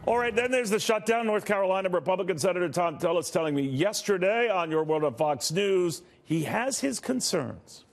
All right, then there's the shutdown. North Carolina Republican Senator Tom Tillis telling me yesterday on Your World on Fox News he has his concerns.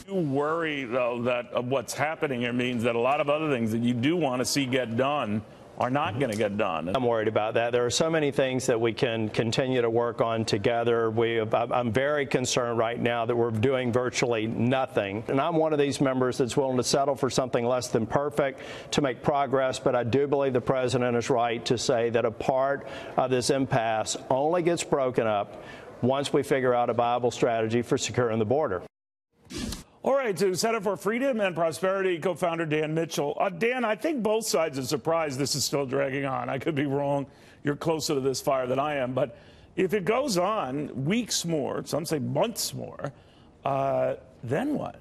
You worry, though, that what's happening here means that a lot of other things that you do want to see get done are not going to get done. I'm worried about that. There are so many things that we can continue to work on together. I'm very concerned right now that we're doing virtually nothing. And I'm one of these members that's willing to settle for something less than perfect to make progress. But I do believe the president is right to say that a part of this impasse only gets broken up once we figure out a viable strategy for securing the border. All right, to Center for Freedom and Prosperity co-founder Dan Mitchell. Dan, I think both sides are surprised this is still dragging on. I could be wrong. You're closer to this fire than I am. But if it goes on weeks more, some say months more, then what?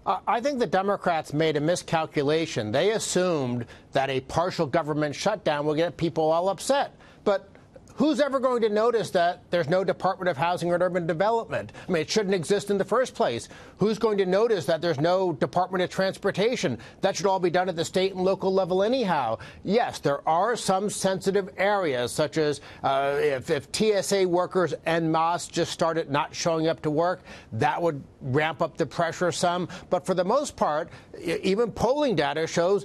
I think the Democrats made a miscalculation. They assumed that a partial government shutdown will get people all upset. But who's ever going to notice that there's no Department of Housing and Urban Development? I mean, it shouldn't exist in the first place. Who's going to notice that there's no Department of Transportation? That should all be done at the state and local level anyhow. Yes, there are some sensitive areas, such as if TSA workers en masse just started not showing up to work, that would ramp up the pressure some. But for the most part, even polling data shows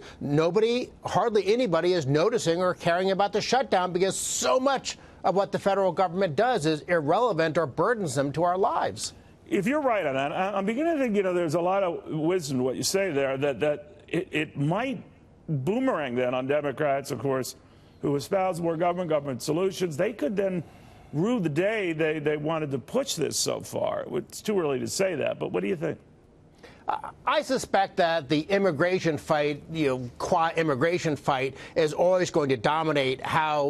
hardly anybody is noticing or caring about the shutdown because so much of what the federal government does is irrelevant or burdensome to our lives. If you're right on that, I'm beginning to think, there's a lot of wisdom to what you say there, that it might boomerang then on Democrats, of course, who espouse more government solutions. They could then rue the day they wanted to push this so far. It's too early to say that, but what do you think? I suspect that the immigration fight, qua-immigration fight, is always going to dominate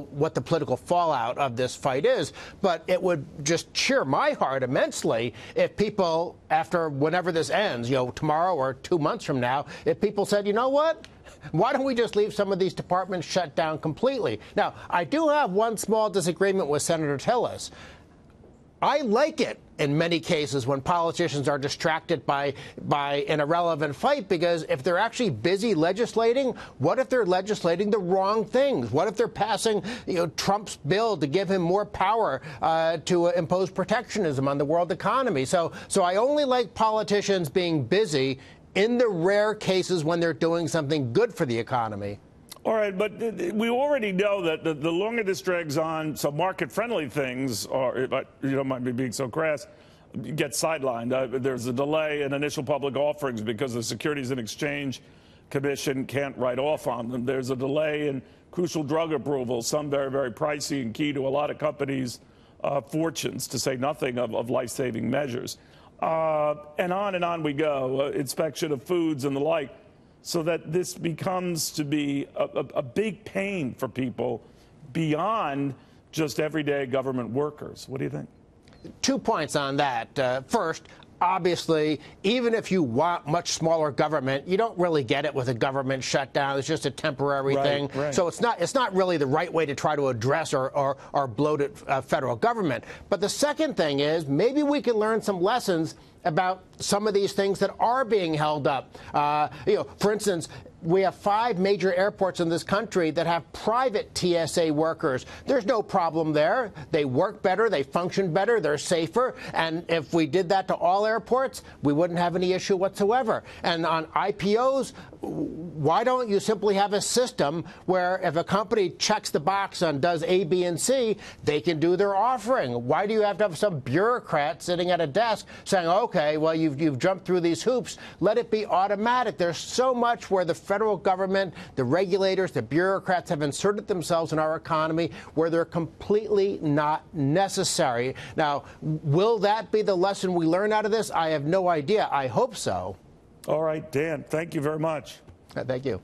what the political fallout of this fight is. But it would just cheer my heart immensely if people, after whenever this ends, tomorrow or 2 months from now, if people said, you know what? Why don't we just leave some of these departments shut down completely? Now, I do have one small disagreement with Senator Tillis. I like it in many cases when politicians are distracted by an irrelevant fight, because if they're actually busy legislating, what if they're legislating the wrong things? What if they're passing Trump's bill to give him more power to impose protectionism on the world economy? So I only like politicians being busy in the rare cases when they're doing something good for the economy. All right, but we already know that the longer this drags on, some market-friendly things, might be being so crass, get sidelined. There's a delay in initial public offerings because the Securities and Exchange Commission can't write off on them. There's a delay in crucial drug approvals, some very, very pricey and key to a lot of companies' fortunes, to say nothing of life-saving measures. And on we go, inspection of foods and the like. So that this becomes to be a big pain for people beyond just everyday government workers. What do you think? 2 points on that. First, obviously, even if you want much smaller government, you don't really get it with a government shutdown. It's just a temporary thing. Right. So it's not really the right way to try to address our bloated federal government. But the second thing is, maybe we can learn some lessons about some of these things that are being held up. For instance, we have 5 major airports in this country that have private TSA workers. There's no problem there. They work better, they function better, they're safer. And if we did that to all airports, we wouldn't have any issue whatsoever. And on IPOs, why don't you simply have a system where if a company checks the box on does A, B, and C, they can do their offering? Why do you have to have some bureaucrat sitting at a desk saying, okay, well, you've jumped through these hoops, let it be automatic? There's so much where the federal government, the regulators, the bureaucrats have inserted themselves in our economy where they're completely not necessary. Now, will that be the lesson we learn out of this? I have no idea. I hope so. All right, Dan, thank you very much. Thank you.